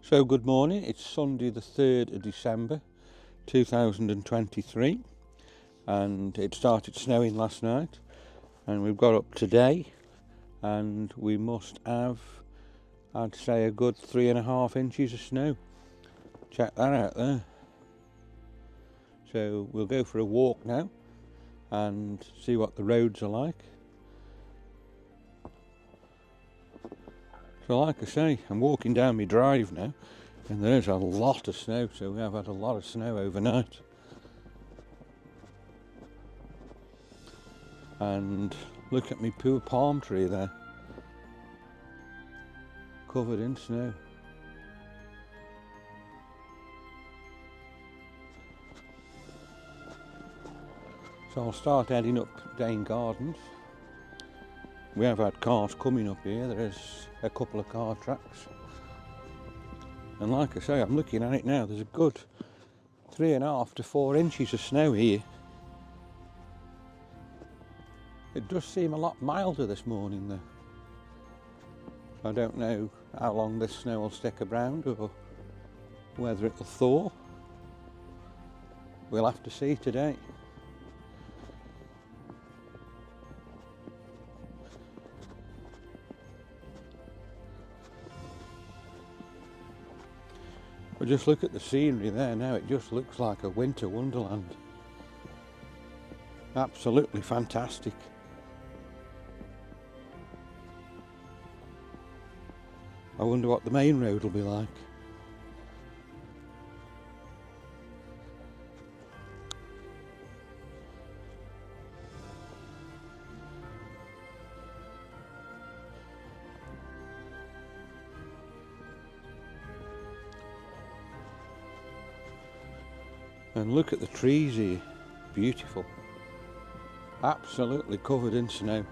So good morning, it's Sunday the 3rd of December 2023 and it started snowing last night and we've got up today and we must have, I'd say, a good 3.5 inches of snow. Check that out there. So we'll go for a walk now and see what the roads are like. So like I say, I'm walking down my drive now and there's a lot of snow, so we have had a lot of snow overnight. And look at me poor palm tree there, covered in snow. So I'll start heading up Dane Gardens. We have had cars coming up here, there is a couple of car tracks. And like I say, I'm looking at it now, there's a good 3.5 to 4 inches of snow here. It does seem a lot milder this morning though. I don't know how long this snow will stick around or whether it will thaw. We'll have to see today. But just look at the scenery there now, it just looks like a winter wonderland. Absolutely fantastic. I wonder what the main road will be like. And look at the trees here, beautiful. Absolutely covered in snow.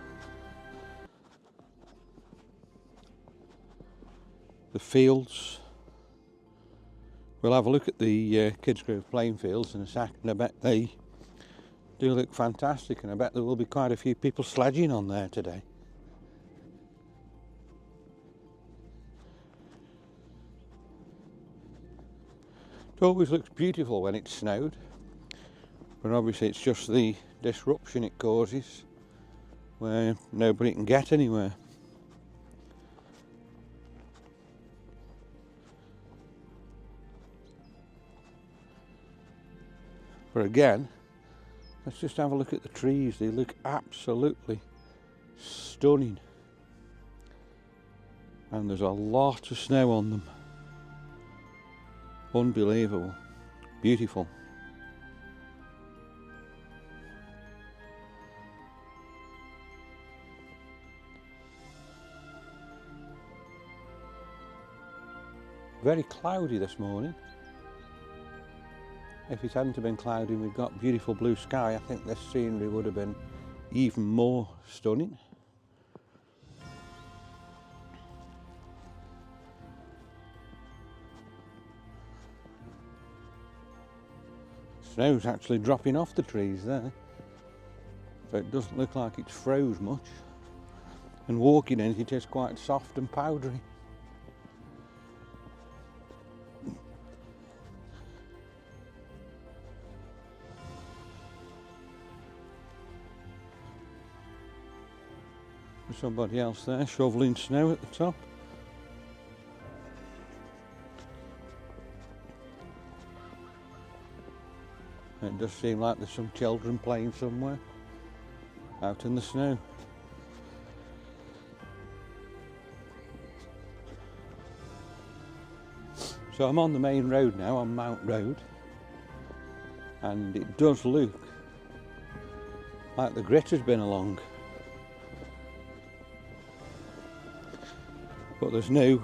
The fields. We'll have a look at the Kidsgrove playing fields in a second. I bet they do look fantastic and I bet there will be quite a few people sledging on there today. It always looks beautiful when it's snowed, but obviously it's just the disruption it causes where nobody can get anywhere. But again, let's just have a look at the trees. They look absolutely stunning. And there's a lot of snow on them. Unbelievable. Beautiful. Very cloudy this morning. If it hadn't have been cloudy, we've got beautiful blue sky. I think this scenery would have been even more stunning. Snow's actually dropping off the trees there, so it doesn't look like it's froze much, and walking in it is quite soft and powdery. There's somebody else there shoveling snow at the top. It does seem like there's some children playing somewhere out in the snow. So I'm on the main road now, on Mount Road, and it does look like the grit has been along, but there's no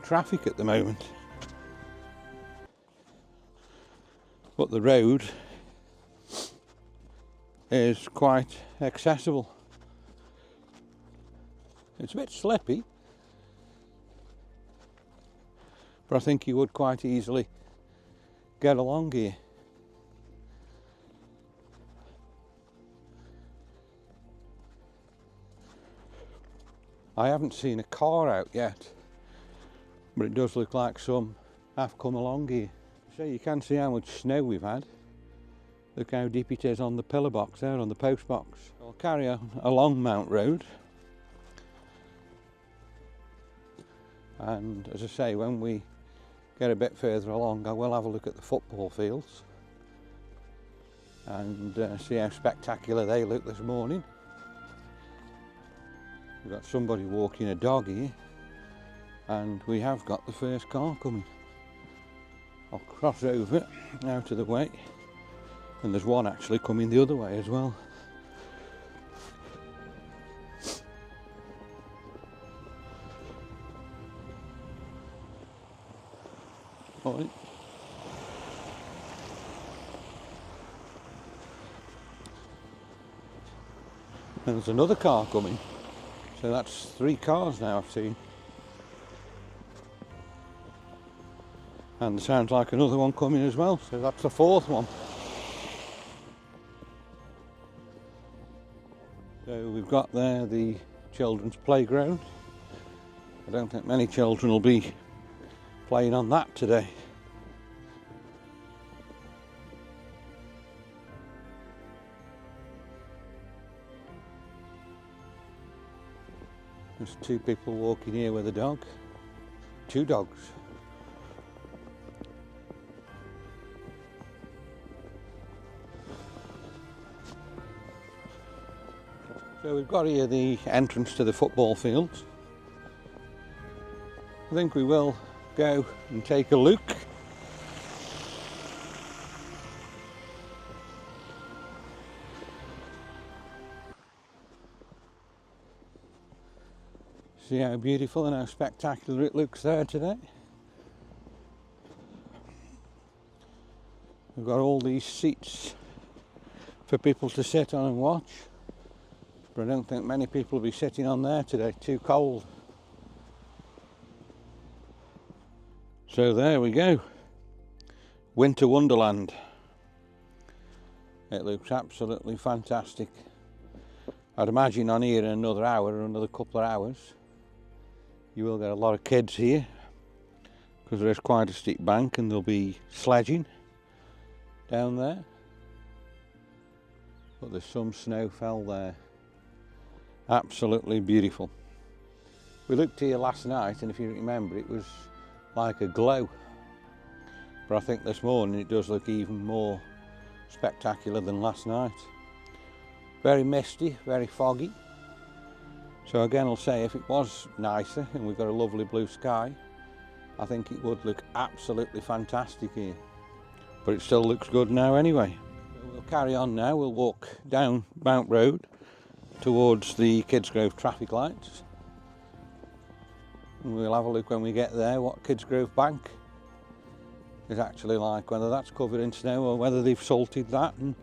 traffic at the moment. But the road is quite accessible. It's a bit slippy, but I think you would quite easily get along here. I haven't seen a car out yet, but it does look like some have come along here. So you can see how much snow we've had. Look how deep it is on the pillar box there, on the post box. I'll carry on along Mount Road, and as I say, when we get a bit further along I will have a look at the football fields and see how spectacular they look this morning. We've got somebody walking a dog here, and we have got the first car coming. I'll cross over out of the way, and there's one actually coming the other way as well. Right. And there's another car coming, so that's 3 cars now I've seen. And there sounds like another one coming as well, so that's the 4th one. So we've got there the children's playground. I don't think many children will be playing on that today. There's 2 people walking here with a dog. 2 dogs. So we've got here the entrance to the football fields. I think we will go and take a look. See how beautiful and how spectacular it looks there today. We've got all these seats for people to sit on and watch, but I don't think many people will be sitting on there today, too cold. So there we go, Winter Wonderland. It looks absolutely fantastic. I'd imagine on here in another hour or another couple of hours you will get a lot of kids here, because there is quite a steep bank and there'll be sledging down there. But there's some snow fell there. Absolutely beautiful. We looked here last night and if you remember it was like a glow, but I think this morning it does look even more spectacular than last night. Very misty, very foggy. So again I'll say, if it was nicer and we've got a lovely blue sky, I think it would look absolutely fantastic here. But it still looks good now anyway. So we'll carry on now, we'll walk down Mount Road towards the Kidsgrove traffic lights. And we'll have a look when we get there what Kidsgrove Bank is actually like, whether that's covered in snow or whether they've salted that and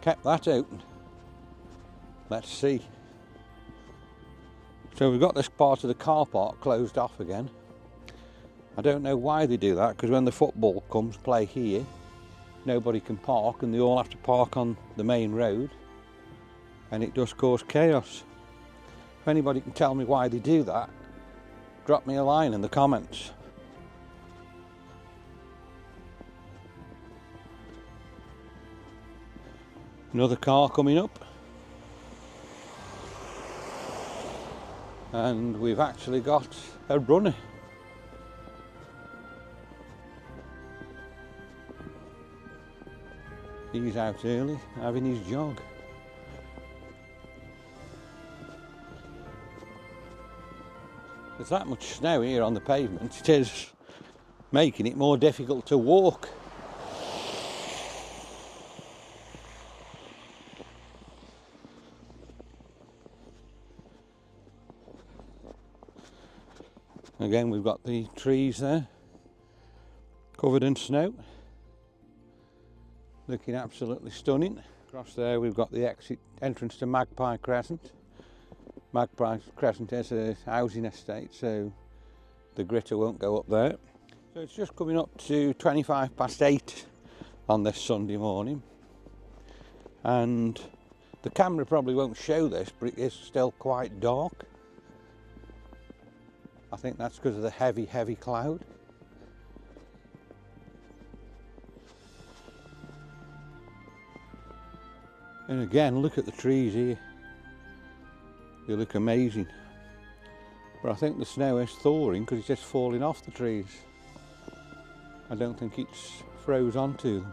kept that open. Let's see. So we've got this part of the car park closed off again. I don't know why they do that, because when the football comes play here, nobody can park and they all have to park on the main road, and it does cause chaos. If anybody can tell me why they do that, drop me a line in the comments. Another car coming up, and we've actually got a runner. He's out early having his jog. There's that much snow here on the pavement, it is making it more difficult to walk. Again, we've got the trees there covered in snow, looking absolutely stunning. Across there we've got the entrance to Magpie Crescent. Magpie Crescent is a housing estate, so the gritter won't go up there. So it's just coming up to 8:25 on this Sunday morning, and the camera probably won't show this, but it is still quite dark. I think that's because of the heavy cloud. And again, look at the trees here. They look amazing. But I think the snow is thawing because it's just falling off the trees. I don't think it's froze onto them.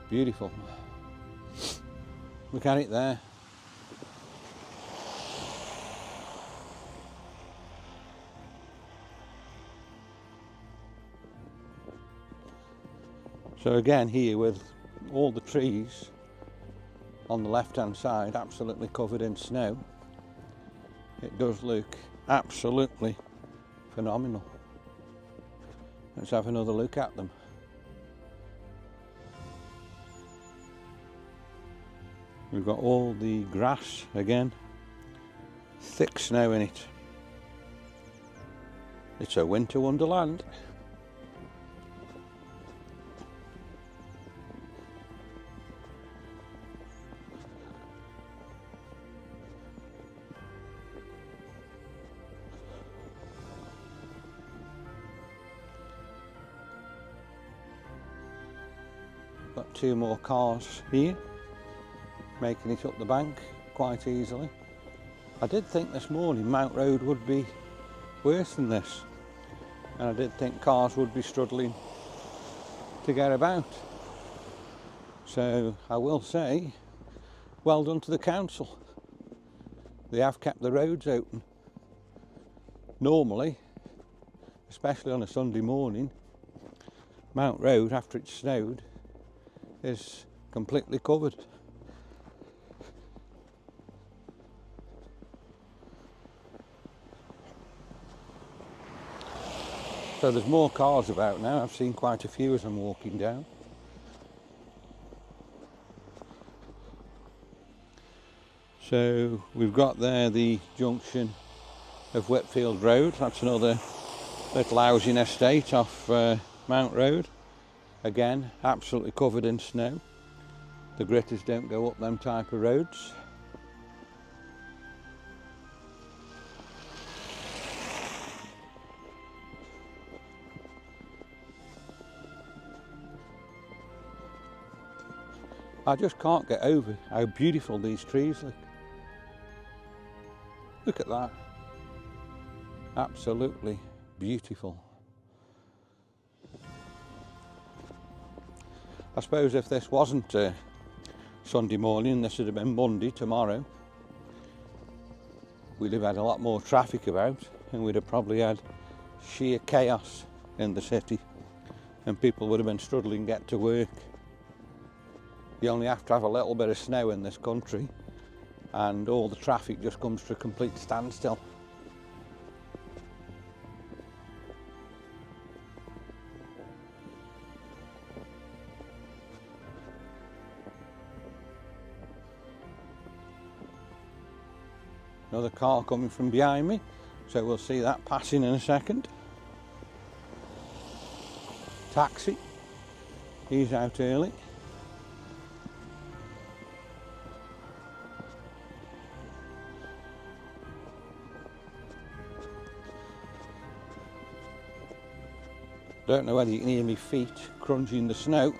Beautiful. Look at it there. So again, here with all the trees on the left hand side absolutely covered in snow, it does look absolutely phenomenal. Let's have another look at them. We've got all the grass again, thick snow in it. It's a winter wonderland. Got two more cars here, making it up the bank quite easily. I did think this morning Mount Road would be worse than this, and I did think cars would be struggling to get about. So I will say, well done to the council. They have kept the roads open. Normally, especially on a Sunday morning, Mount Road, after it's snowed, is completely covered. So there's more cars about now. I've seen quite a few as I'm walking down. So we've got there the junction of Whitfield Road. That's another little housing estate off Mount Road. Again, absolutely covered in snow. The gritters don't go up them type of roads. I just can't get over how beautiful these trees look. Look at that. Absolutely beautiful. I suppose if this wasn't Sunday morning, this would have been Monday tomorrow, we'd have had a lot more traffic about, and we'd have probably had sheer chaos in the city, and people would have been struggling to get to work. You only have to have a little bit of snow in this country and all the traffic just comes to a complete standstill. Another car coming from behind me, so we'll see that passing in a second. Taxi, he's out early. Don't know whether you can hear my feet crunching the snow.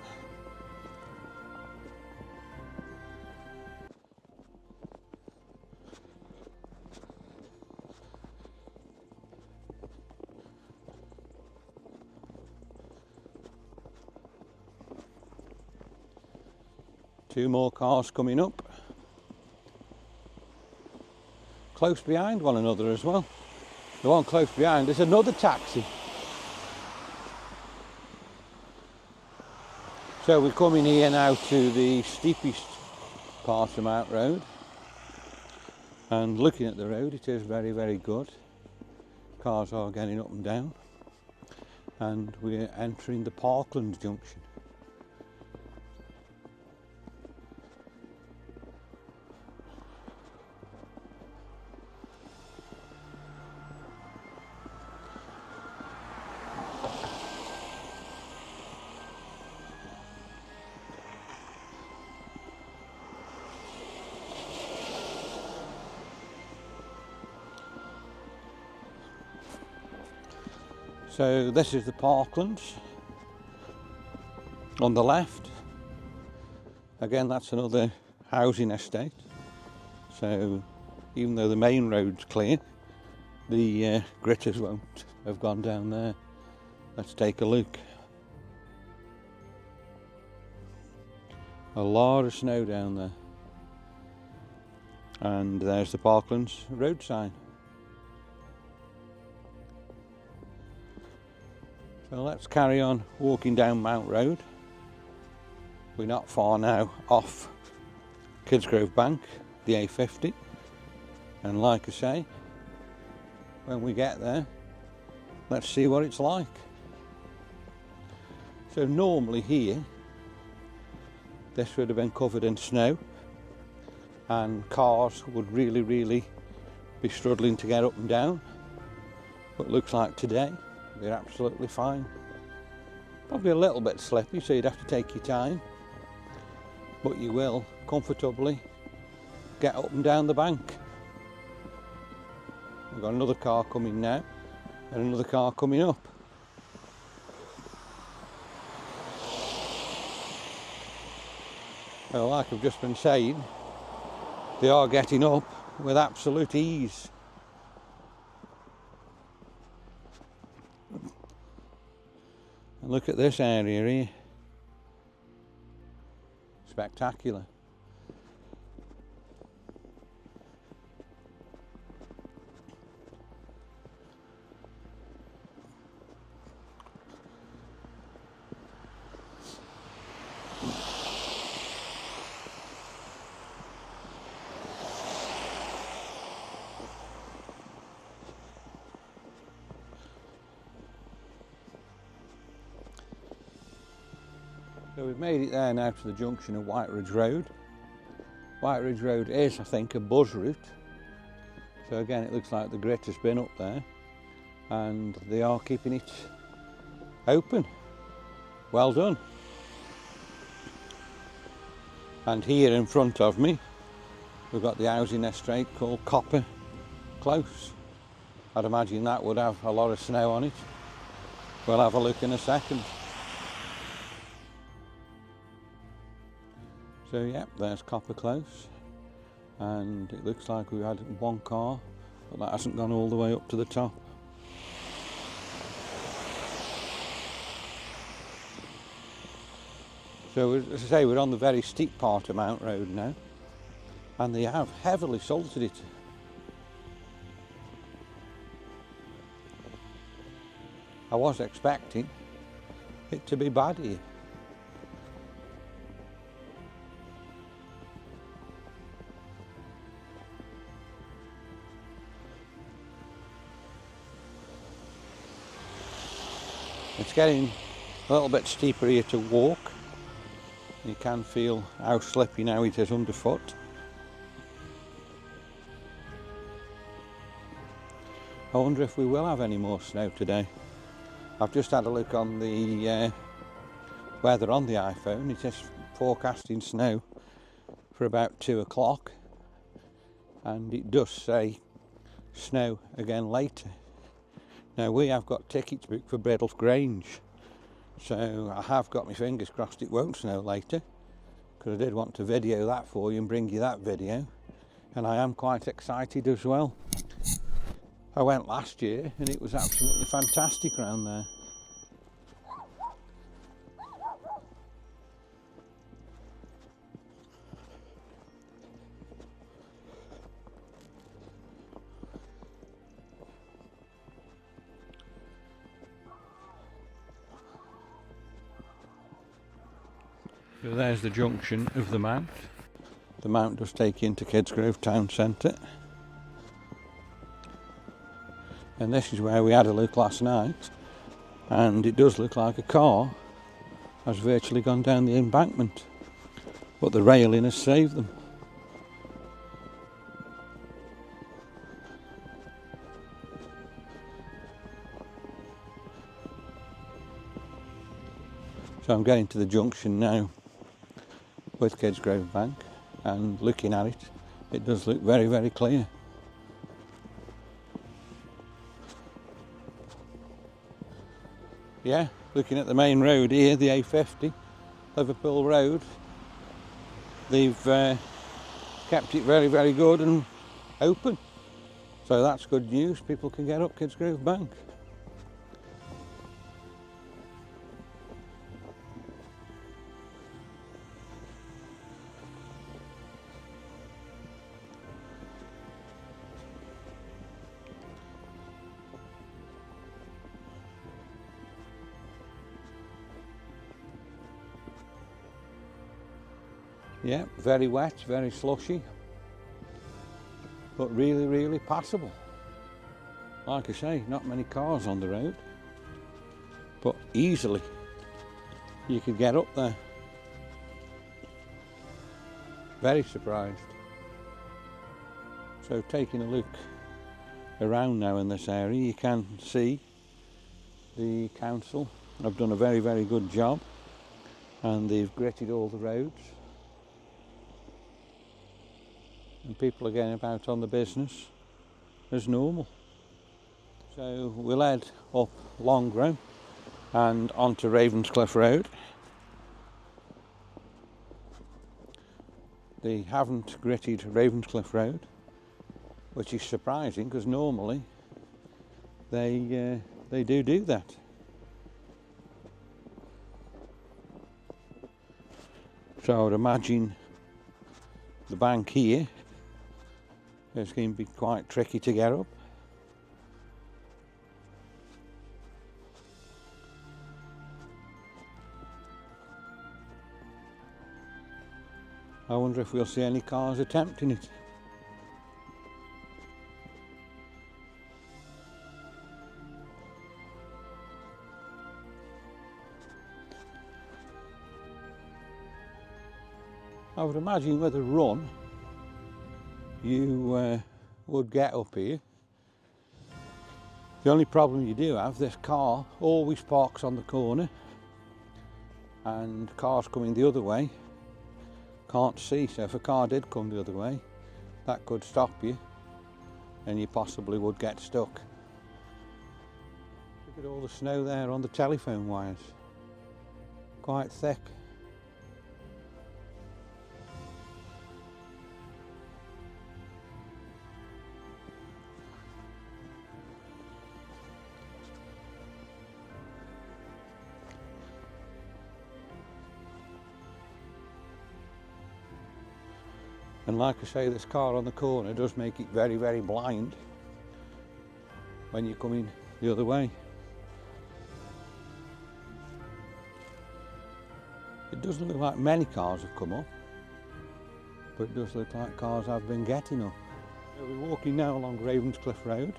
Two more cars coming up, close behind one another as well. The one close behind is another taxi. So we're coming here now to the steepest part of Mount Road, and looking at the road, it is very, very good. Cars are getting up and down, and we're entering the Parkland junction. So this is the parklands on the left. Again, that's another housing estate. So even though the main road's clear, the gritters won't have gone down there. Let's take a look. A lot of snow down there. And there's the Parklands road sign. So let's carry on walking down Mount Road. We're not far now off Kidsgrove Bank, the A50. And like I say, when we get there, let's see what it's like. So normally here, this would have been covered in snow and cars would really be struggling to get up and down. But looks like today, they're absolutely fine. Probably a little bit slippy, so you'd have to take your time. But you will comfortably get up and down the bank. We've got another car coming now and another car coming up. Well, like I've just been saying, they are getting up with absolute ease. And look at this area here. Spectacular. So we've made it there now to the junction of White Ridge Road. White Ridge Road is, I think, a bus route. So again, it looks like the grit has been up there and they are keeping it open. Well done. And here in front of me, we've got the housing estate called Copper Close. I'd imagine that would have a lot of snow on it. We'll have a look in a second. So yeah, there's Copper Close, and it looks like we had one car, but that hasn't gone all the way up to the top. So as I say, we're on the very steep part of Mount Road now, and they have heavily salted it. I was expecting it to be bad here. It's getting a little bit steeper here to walk. You can feel how slippy now it is underfoot. I wonder if we will have any more snow today. I've just had a look on the weather on the iPhone. It is forecasting snow for about 2 o'clock, and it does say snow again later. Now we have got tickets booked for Biddulph Grange, so I have got my fingers crossed it won't snow later, because I did want to video that for you and bring you that video, and I am quite excited as well. I went last year and it was absolutely fantastic around there. So there's the junction of the Mount. The Mount does take you into Kidsgrove town centre. And this is where we had a look last night, and it does look like a car has virtually gone down the embankment, but the railing has saved them. So I'm getting to the junction now with Kidsgrove Bank, and looking at it, it does look very clear. Yeah, looking at the main road here, the A50, Liverpool Road, they've kept it very, very good and open. So that's good news, people can get up Kidsgrove Bank. Yeah, very wet, very slushy, but really, really passable. Like I say, not many cars on the road, but easily you could get up there. Very surprised. So taking a look around now in this area, you can see the council have done a very, very good job, and they've gritted all the roads. And people are getting about on the business as normal. So we'll head up Longrow and onto Ravenscliff Road. They haven't gritted Ravenscliff Road, which is surprising because normally they do that. So I would imagine the bank here is going to be quite tricky to get up. I wonder if we'll see any cars attempting it. I would imagine with a run you would get up here. The only problem you do have, this car always parks on the corner, and cars coming the other way can't see, so if a car did come the other way, that could stop you and you possibly would get stuck. Look at all the snow there on the telephone wires, quite thick. And like I say, this car on the corner does make it very, very blind when you're coming the other way. It doesn't look like many cars have come up, but it does look like cars have been getting up. So we're walking now along Ravenscliff Road.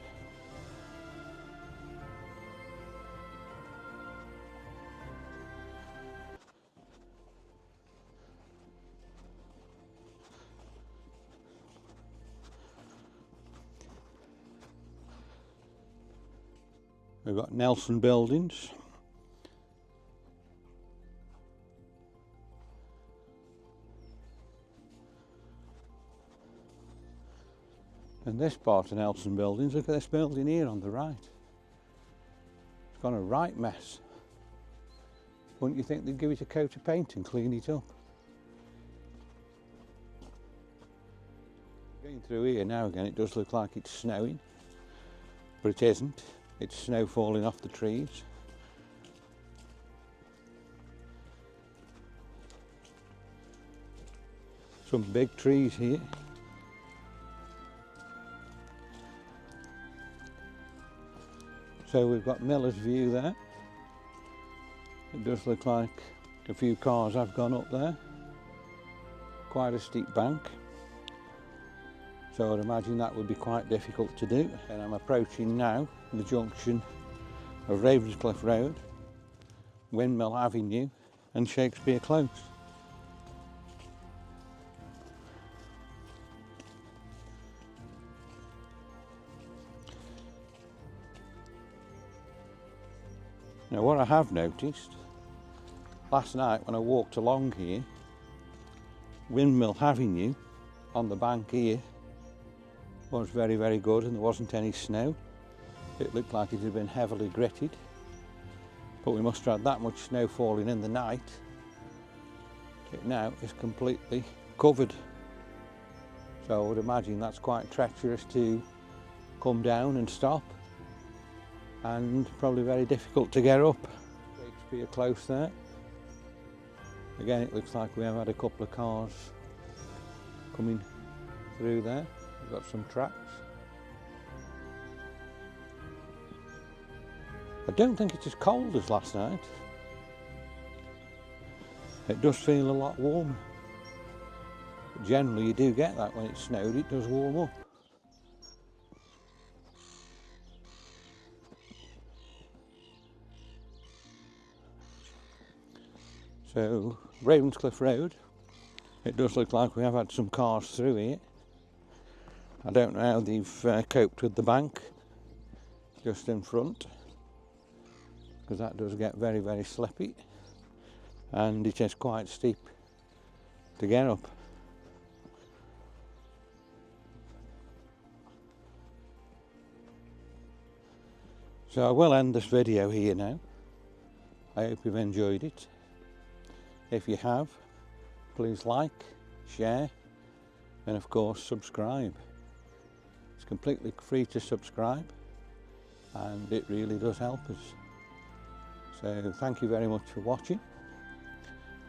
We've got Nelson Buildings. And this part of Nelson Buildings, look at this building here on the right. It's got a right mess. Wouldn't you think they'd give it a coat of paint and clean it up? Going through here now again, it does look like it's snowing, but it isn't. It's snow falling off the trees. Some big trees here. So we've got Miller's View there. It does look like a few cars have gone up there. Quite a steep bank. So I'd imagine that would be quite difficult to do. And I'm approaching now the junction of Ravenscliff Road, Windmill Avenue and Shakespeare Close. Now what I have noticed, last night when I walked along here, Windmill Avenue on the bank here was very, very good and there wasn't any snow. It looked like it had been heavily gritted. but we must have had that much snow falling in the night. It now is completely covered, so I would imagine that's quite treacherous to come down and stop, and probably very difficult to get up. Shakespeare Close there. Again, it looks like we have had a couple of cars coming through there. We've got some tracks. I don't think it's as cold as last night. It does feel a lot warmer. But generally you do get that when it snowed, it does warm up. So, Ravenscliffe Road, it does look like we have had some cars through here. I don't know how they've coped with the bank just in front, because that does get very, very slippy, and it is quite steep to get up. So I will end this video here now. I hope you've enjoyed it. If you have, please like, share, and of course subscribe. It's completely free to subscribe, and it really does help us. So thank you very much for watching,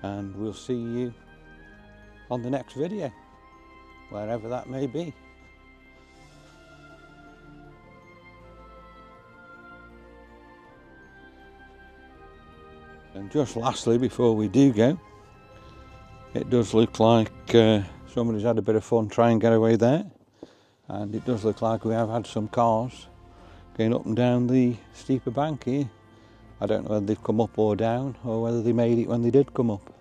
and we'll see you on the next video, wherever that may be. And just lastly, before we do go, it does look like somebody's had a bit of fun trying to get away there, and it does look like we have had some cars going up and down the steeper bank here. I don't know whether they've come up or down, or whether they made it when they did come up.